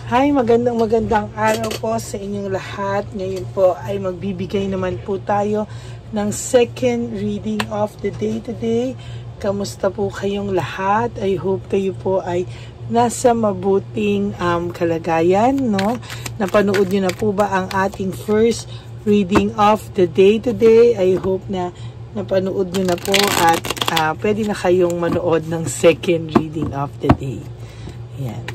Hi, magandang araw po sa inyong lahat. Ngayon po ay magbibigay naman po tayo ng second reading of the day today. Kamusta po kayong lahat? I hope kayo po ay nasa mabuting kalagayan, no? Napanood nyo na po ba ang ating first reading of the day today? I hope na napanood nyo na po at pwede na kayong manood ng second reading of the day. Ayan.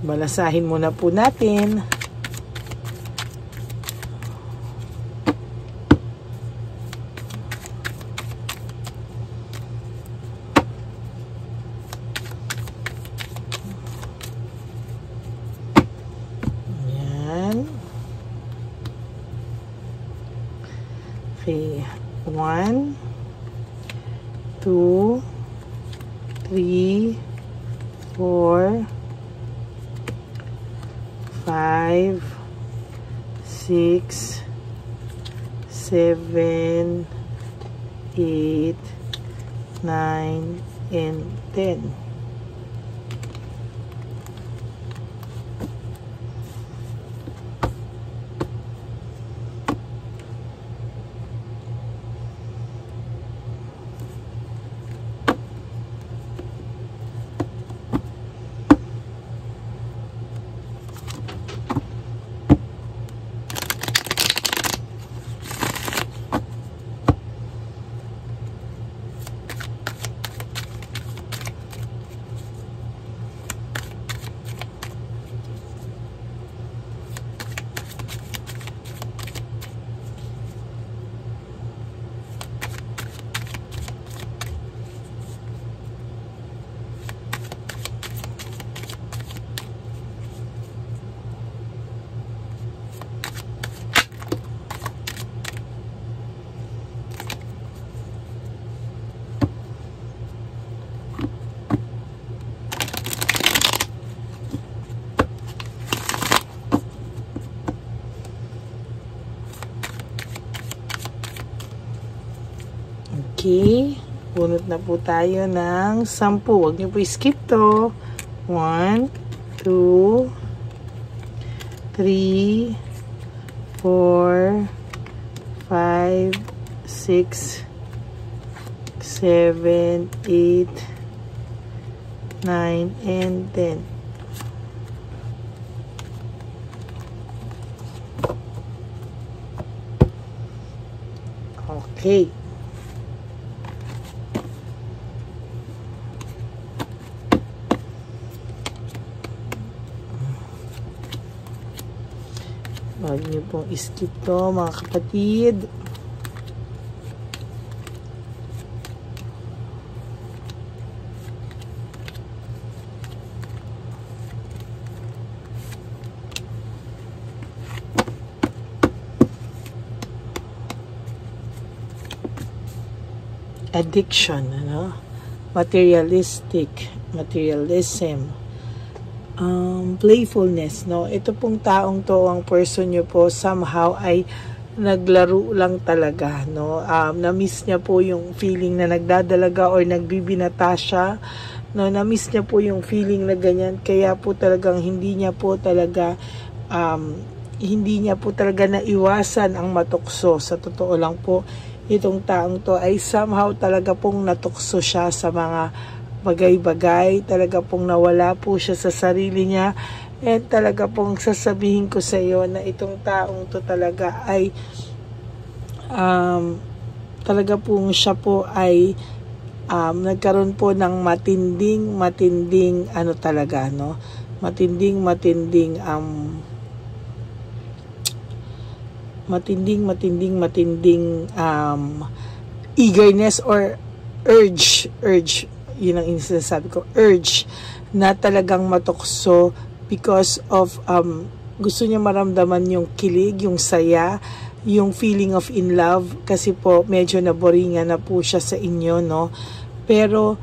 Balasahin muna po natin. Ayan. Okay. 1, 2, 3, 4, 5, 6, 7, 8, 9, and 10. Okay, bunot na po tayo ng 10. Huwag niyo po skip to. 1, 2, 3, 4, 5, 6, 7, 8, 9, and 10. Okay. Huwag niyo pong skip to, mga kapatid. Addiction, ano? Materialism. Playfulness, no? Ito pong taong to, ang person nyo po, somehow ay naglaro lang talaga, no? Na-miss niya po yung feeling na nagdadalaga or nagbibinata siya, no? Na-miss niya po yung feeling na ganyan, kaya po talagang hindi niya po talaga naiwasan ang matukso. Sa totoo lang po, itong taong to ay somehow talaga pong natukso siya sa mga bagay-bagay, talaga pong nawala po siya sa sarili niya, and talaga pong sasabihin ko sa iyo na itong taong to talaga ay talaga pong siya po ay nagkaroon po ng matinding ano talaga, no? Matinding eagerness or urge, yun ang sinasabi ko, urge na talagang matukso because of gusto niya maramdaman yung kilig, yung saya, yung feeling of in love, kasi po medyo naboringan na po siya sa inyo, no? Pero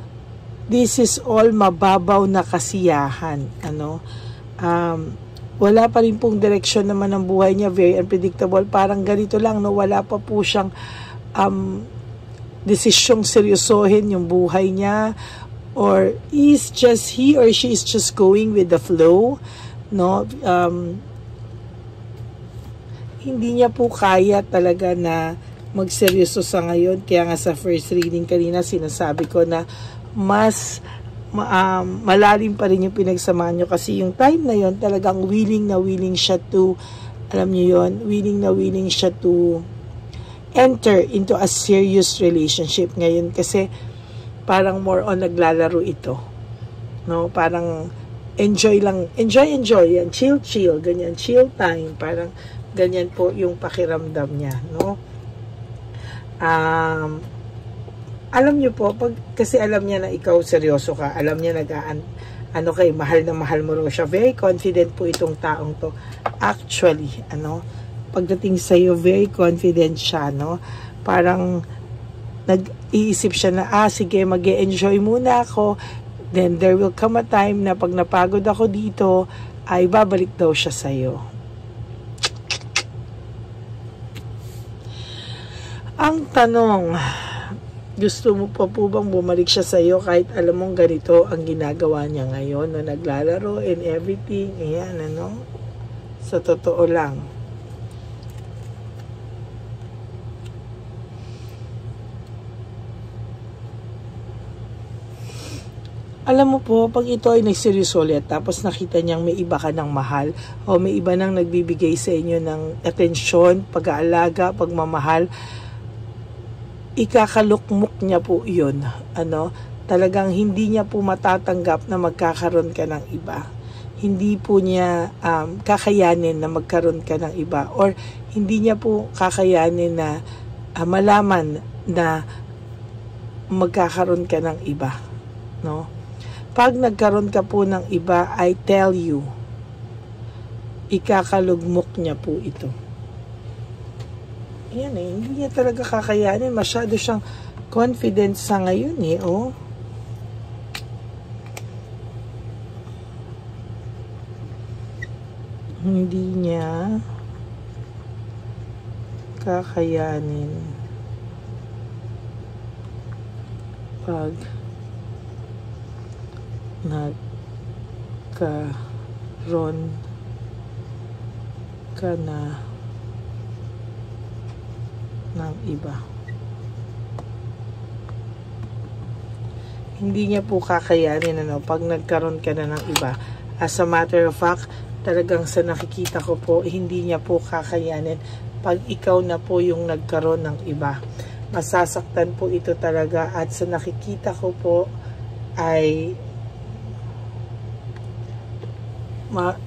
this is all mababaw na kasiyahan, ano? Wala pa rin pong direksyon naman ng buhay niya, very unpredictable, parang ganito lang, no? Wala pa po siyang desisyong seryosohin yung buhay niya or he or she is just going with the flow, no? Hindi niya po kaya talaga na magseryoso sa ngayon. Kaya nga sa first reading kanina sinasabi ko na mas malalim pa rin yung pinagsamahan nyo, kasi yung time na yon talagang willing siya to, alam nyo yon, willing siya to enter into a serious relationship ngayon, kasi parang more on naglalaro ito, no? Parang enjoy yan, chill, ganyan, chill time, parang ganyan po yung pakiramdam niya, no? Alam niyo po, kasi alam niya na ikaw seryoso ka, alam niya mahal na mahal mo raw siya. Very confident po itong taong to. Actually, pagdating sa iyo, very confident siya, no? Parang nag-iisip siya na, sige, mag-e-enjoy muna ako. Then there will come a time na pag napagod ako dito, ay babalik daw siya sa iyo. Ang tanong, gusto mo pa po bang bumalik siya sa iyo kahit alam mong ganito ang ginagawa niya ngayon, na naglalaro and everything? Ayan, sa totoo lang. Alam mo po, pag ito ay nagseryoso ulit, tapos nakita niyang may iba ka ng mahal, o may iba nang nagbibigay sa inyo ng atensyon, pag-aalaga, pagmamahal, ikakalukmok niya po yun. Talagang hindi niya po matatanggap na magkakaroon ka ng iba. Hindi po niya kakayanin na magkaroon ka ng iba, or hindi niya po kakayanin na malaman na magkakaroon ka ng iba, no? Pag nagkaroon ka po ng iba, I tell you, ikakalugmok niya po ito. Ayan hindi niya talaga kakayanin. Masyado siyang confident sa ngayon Hindi niya kakayanin pag nagkaroon ka na ng iba. Hindi niya po kakayanin pag nagkaroon ka na ng iba. As a matter of fact, talagang sa nakikita ko po, hindi niya po kakayanin pag ikaw na po yung nagkaroon ng iba. Masasaktan po ito talaga, at sa nakikita ko po ay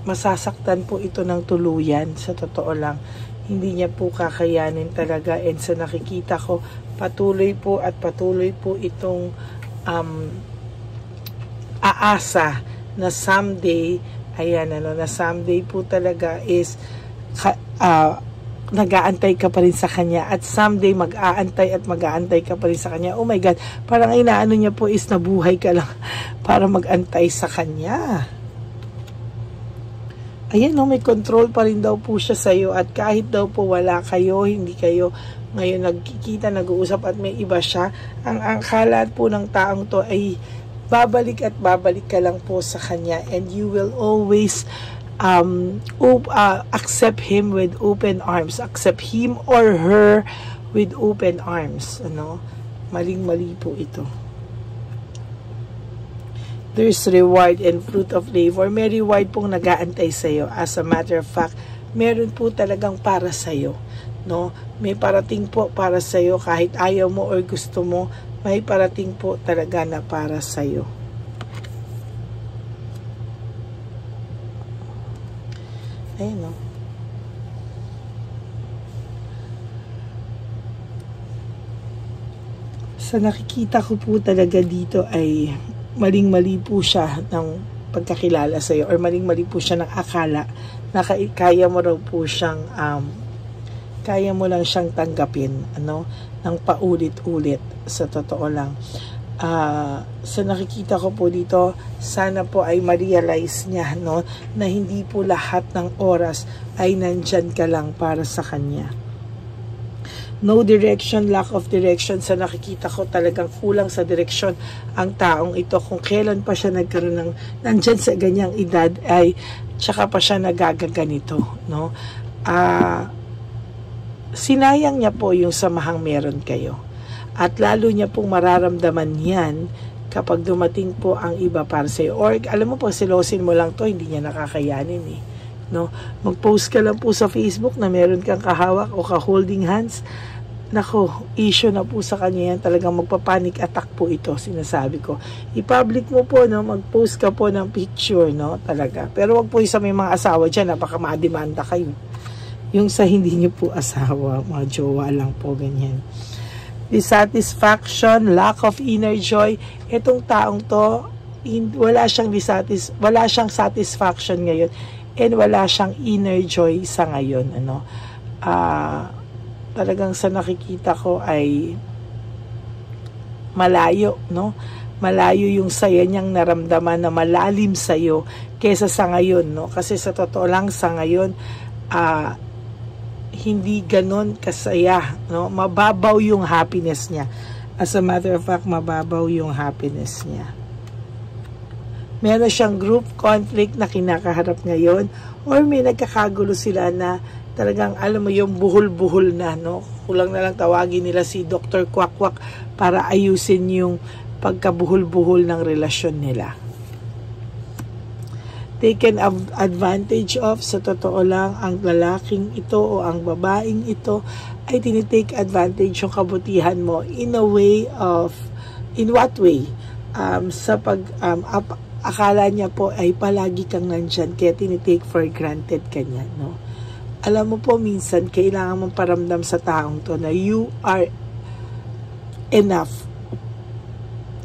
masasaktan po ito ng tuluyan, sa totoo lang. Hindi niya po kakayanin talaga, and sa nakikita ko, patuloy po itong aasa na someday, na someday po talaga is nag-aantay ka pa rin sa kanya, at someday mag-aantay ka pa rin sa kanya. Oh my God, parang inaano niya po is nabuhay ka lang para mag-antay sa kanya. Ayan, may control pa rin daw po siya sa'yo, at kahit daw po wala kayo, hindi kayo ngayon nagkikita, nag-uusap, at may iba siya, ang akala po ng taong to ay babalik ka lang po sa kanya, and you will always accept him with open arms, accept him or her with open arms. Maling-mali po ito. There's reward and fruit of labor. May reward pong nag-aantay sa'yo. As a matter of fact, meron po talagang para sa'yo, no? May parating po para sa'yo, kahit ayaw mo or gusto mo, may parating po talaga na para sa'yo. Ayun, no? Sa nakikita ko po talaga dito ay maling-mali po siya ng pagkakilala sa iyo, or maling-mali po siya ng akala na kaya mo raw po siyang kaya mo lang siyang tanggapin ng paulit-ulit. Sa totoo lang, sa nakikita ko po dito, sana po ay ma-realize niya na hindi po lahat ng oras ay nandyan ka lang para sa kanya. no direction, lack of direction. Sa nakikita ko talagang kulang sa direksyon ang taong ito. Kung kailan pa siya nagkaroon ng nandyan sa ganyang edad ay tsaka pa siya nagagaganito, no? Sinayang niya po yung samahang meron kayo. At lalo niya pong mararamdaman yan kapag dumating po ang iba para sa'yo. Or alam mo po, silosin mo lang to, hindi niya nakakayanin eh. No? Mag-post ka lang po sa Facebook na meron kang kahawak o ka-holding hands. Nako, issue na po sa kanya yan. Talagang magpa-panic attack po ito, sinasabi ko. I-public mo po, no? Mag-post ka po ng picture, no? Talaga. Pero wag po yung sa may mga asawa dyan, baka ma-demanda kayo. Yung sa hindi niyo po asawa, mga jowa lang po, ganyan. Dissatisfaction, lack of inner joy. Itong taong to, wala siyang satisfaction ngayon. And wala siyang inner joy sa ngayon, ano. Talagang sa nakikita ko ay malayo, no? Malayo yung saya niyang naramdaman na malalim sa'yo kesa sa ngayon, no? Kasi sa totoo lang sa ngayon, hindi ganon kasaya, no? Mababaw yung happiness niya. As a matter of fact, mababaw yung happiness niya. Meron siyang group conflict na kinakaharap ngayon or may nagkakagulo sila na talagang alam mo yung buhol-buhol na, no? Kulang na lang tawagin nila si Dr. Kwak-Kwak para ayusin yung pagkabuhol-buhol ng relasyon nila. Taken advantage of, sa totoo lang, ang lalaking ito o ang babaeng ito ay tinitake advantage yung kabutihan mo in a way of, in what way? Akala niya po ay palagi kang nandyan, kaya tinitake for granted kanya, no? Alam mo po, minsan, kailangan mong paramdam sa taong to na you are enough.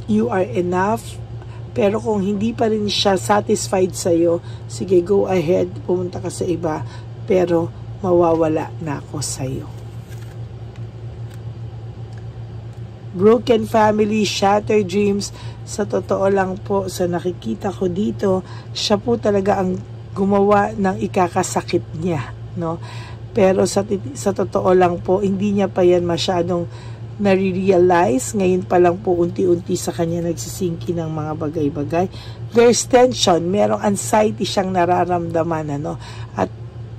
You are enough, pero kung hindi pa rin siya satisfied sa'yo, sige, go ahead, pumunta ka sa iba, pero mawawala na ako sa'yo. Broken family, shattered dreams. Sa totoo lang po, sa nakikita ko dito, siya po talaga ang gumawa ng ikakasakit niya, no? Pero sa totoo lang po, hindi niya pa yan masyadong nare-realize. Ngayon pa lang po unti-unti sa kanya nagsisinki ng mga bagay-bagay. There's tension, merong anxiety siyang nararamdaman, ano? At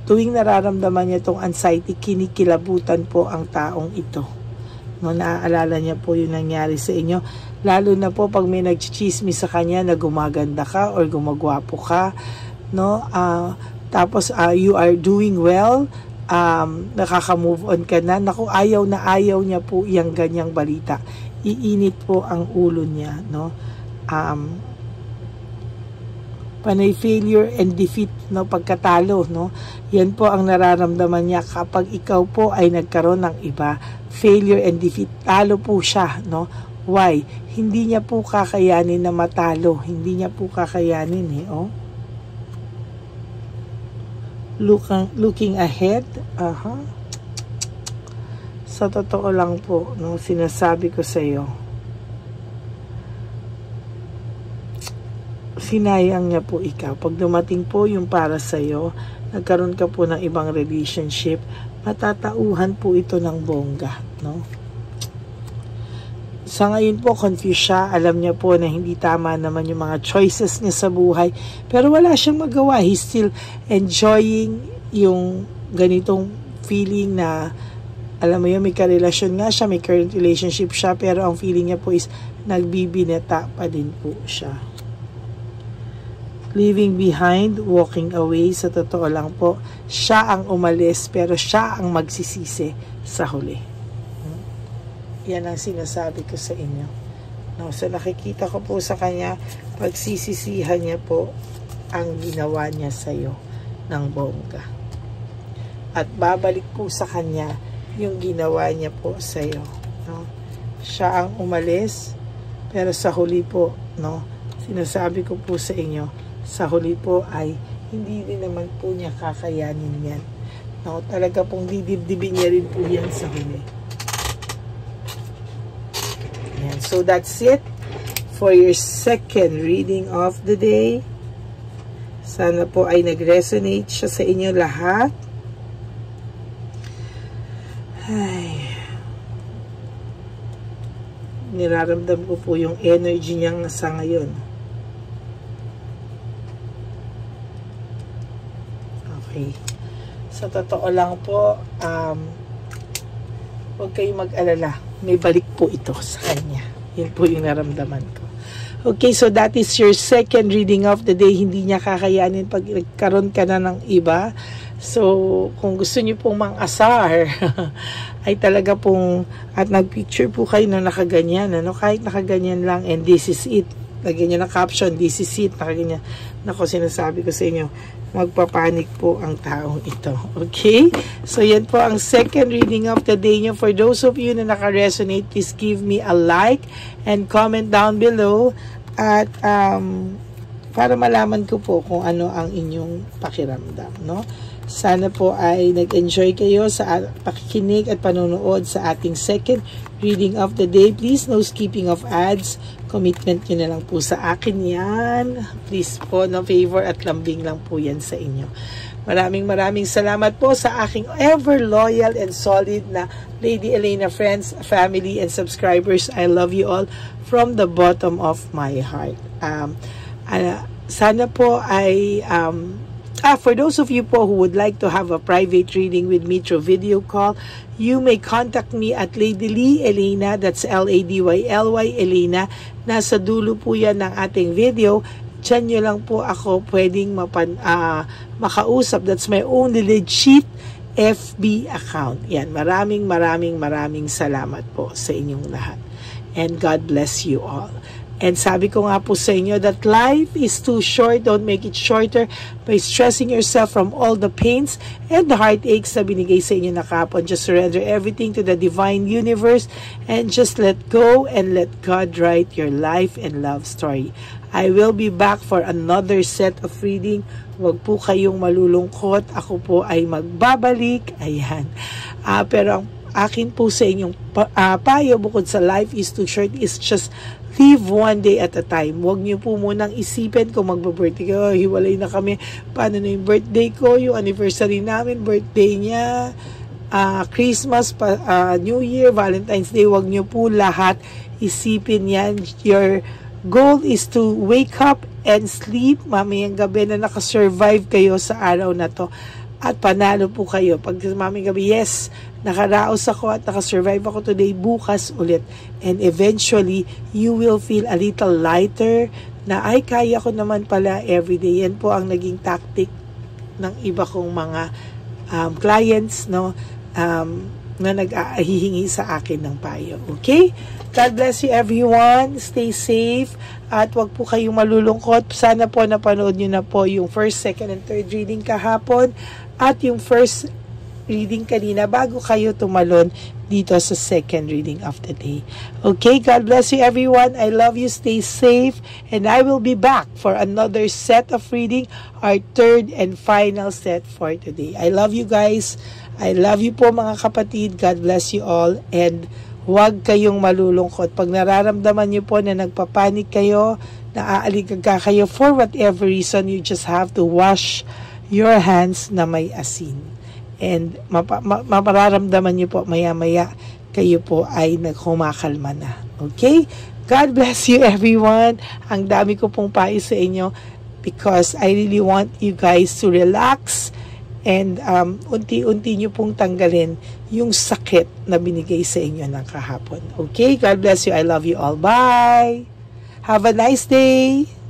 tuwing nararamdaman niya itong anxiety, kinikilabutan po ang taong ito. No, naaalala niya po yung nangyari sa inyo. Lalo na po pag may nagchichismis sa kanya na gumaganda ka or gumagwapo ka, no? Tapos you are doing well, nakaka-move on ka na. Naku, ayaw niya po yung ganyang balita. Iinit po ang ulo niya, no? Panay failure and defeat, no? Pagkatalo, no? Yan po ang nararamdaman niya kapag ikaw po ay nagkaroon ng iba. Failure and defeat, talo po siya, no? Why? Hindi niya po kakayanin na matalo. Hindi niya po kakayanin, eh, oh. Looking ahead, sa totoo lang po, no, sinasabi ko sa iyo, sinayang niya po ikaw. Pag dumating po yung para sa iyo, nagkaroon ka po ng ibang relationship, matatauhan po ito ng bongga, no? Sa ngayon po, confused siya. Alam niya po na hindi tama naman yung mga choices niya sa buhay. Pero wala siyang magawa. He's still enjoying yung ganitong feeling na, alam mo yun, may karelasyon nga siya, may current relationship siya, pero ang feeling niya po is nagbibineta pa din po siya. Leaving behind, walking away, sa totoo lang po, siya ang umalis, pero siya ang magsisisi sa huli. Yan ang sinasabi ko sa inyo. No, so nakikita ko po sa kanya, pagsisisihan niya po ang ginawa niya sa iyo ng bongga. At babalik po sa kanya yung ginawa niya po sa iyo. No? Siya ang umalis, pero sa huli po, no, sinasabi ko po sa inyo, sa huli po ay hindi din naman po niya kakayanin yan. No, talaga pong didibdibin niya rin po yan sa huli. So that's it for your second reading of the day. Sana po ay nag-resonate siya sa inyo lahat. Ay, niraramdam ko po yung energy niyang sa ngayon. Okay. Sa totoo lang po, huwag kayong mag-alala. May balik po ito sa kanya. Yun po yung naramdaman ko. Okay, so that is your second reading of the day. Hindi niya kakayanin pag nagkaroon ka na ng iba. So, kung gusto niyo pong mang-asar, ay talaga pong, at nag-picture po kayo na nakaganyan, ano? Kahit nakaganyan lang, and this is it. Lagyan niyo na caption, this is it, nakaganyan. Nako, sinasabi ko sa inyo, magpapanik po ang taong ito. Okay? So, yan po ang second reading of the day niyo. For those of you na naka-resonate, please give me a like and comment down below. At, para malaman ko po kung ano ang inyong pakiramdam, no? Sana po ay nag-enjoy kayo sa pakikinig at panonood sa ating second reading of the day. Please, no skipping of ads. Commitment nyo na lang po sa akin yan. Please po, no favor at lambing lang po yan sa inyo. Maraming salamat po sa aking ever loyal and solid na Lady Elena friends, family, and subscribers. I love you all from the bottom of my heart. Sana po ay... for those of you po who would like to have a private reading with me through video call, you may contact me at Lady Lee Elena, that's L-A-D-Y-L-Y Elena. Nasa dulo po yan ng ating video. Diyan nyo lang po ako pwedeng makausap. That's my only legit FB account. Yan, maraming salamat po sa inyong lahat. And God bless you all. And sabi ko nga po sa inyo that life is too short. Don't make it shorter by stressing yourself from all the pains and the heartaches na binigay sa inyo na kapon. Just surrender everything to the divine universe and just let go and let God write your life and love story. I will be back for another set of reading. Huwag po kayong malulungkot. Ako po ay magbabalik. Ayan. Pero ang akin po sa inyong payo bukod sa life is too short is just live one day at a time. Huwag niyo po munang isipin kung magba-birthday ko, hiwalay na kami, paano na yung birthday ko, yung anniversary namin, birthday niya, Christmas, New Year, Valentine's Day. Huwag niyo po lahat isipin yan. Your goal is to wake up and sleep mamayang gabi na nakasurvive kayo sa araw na to. At panalo po kayo. Pag mamayang gabi, yes, nakaraos ako at nakasurvive ako today, bukas ulit. And eventually, you will feel a little lighter na ay kaya ko naman pala everyday. Yan po ang naging tactic ng iba kong mga clients, no, na nag-ahihingi sa akin ng payo. Okay? God bless you everyone. Stay safe. At wag po kayong malulungkot. Sana po napanood nyo na po yung first, second, and third reading kahapon. At yung first reading kanina bago kayo tumalon dito sa second reading of the day. Okay, God bless you everyone. I love you. Stay safe. And I will be back for another set of reading, our third and final set for today. I love you guys. I love you po mga kapatid. God bless you all. And huwag kayong malulungkot. Pag nararamdaman niyo po na nagpapanik kayo, naaaligag kayo for whatever reason, you just have to wash your hands na may asin. And mapararamdaman niyo po maya-maya kayo po ay nagkumakalma na. Okay? God bless you everyone. Ang dami ko pong payo sa inyo because I really want you guys to relax and unti-unti nyo pong tanggalin yung sakit na binigay sa inyo ng kahapon. Okay? God bless you. I love you all. Bye! Have a nice day!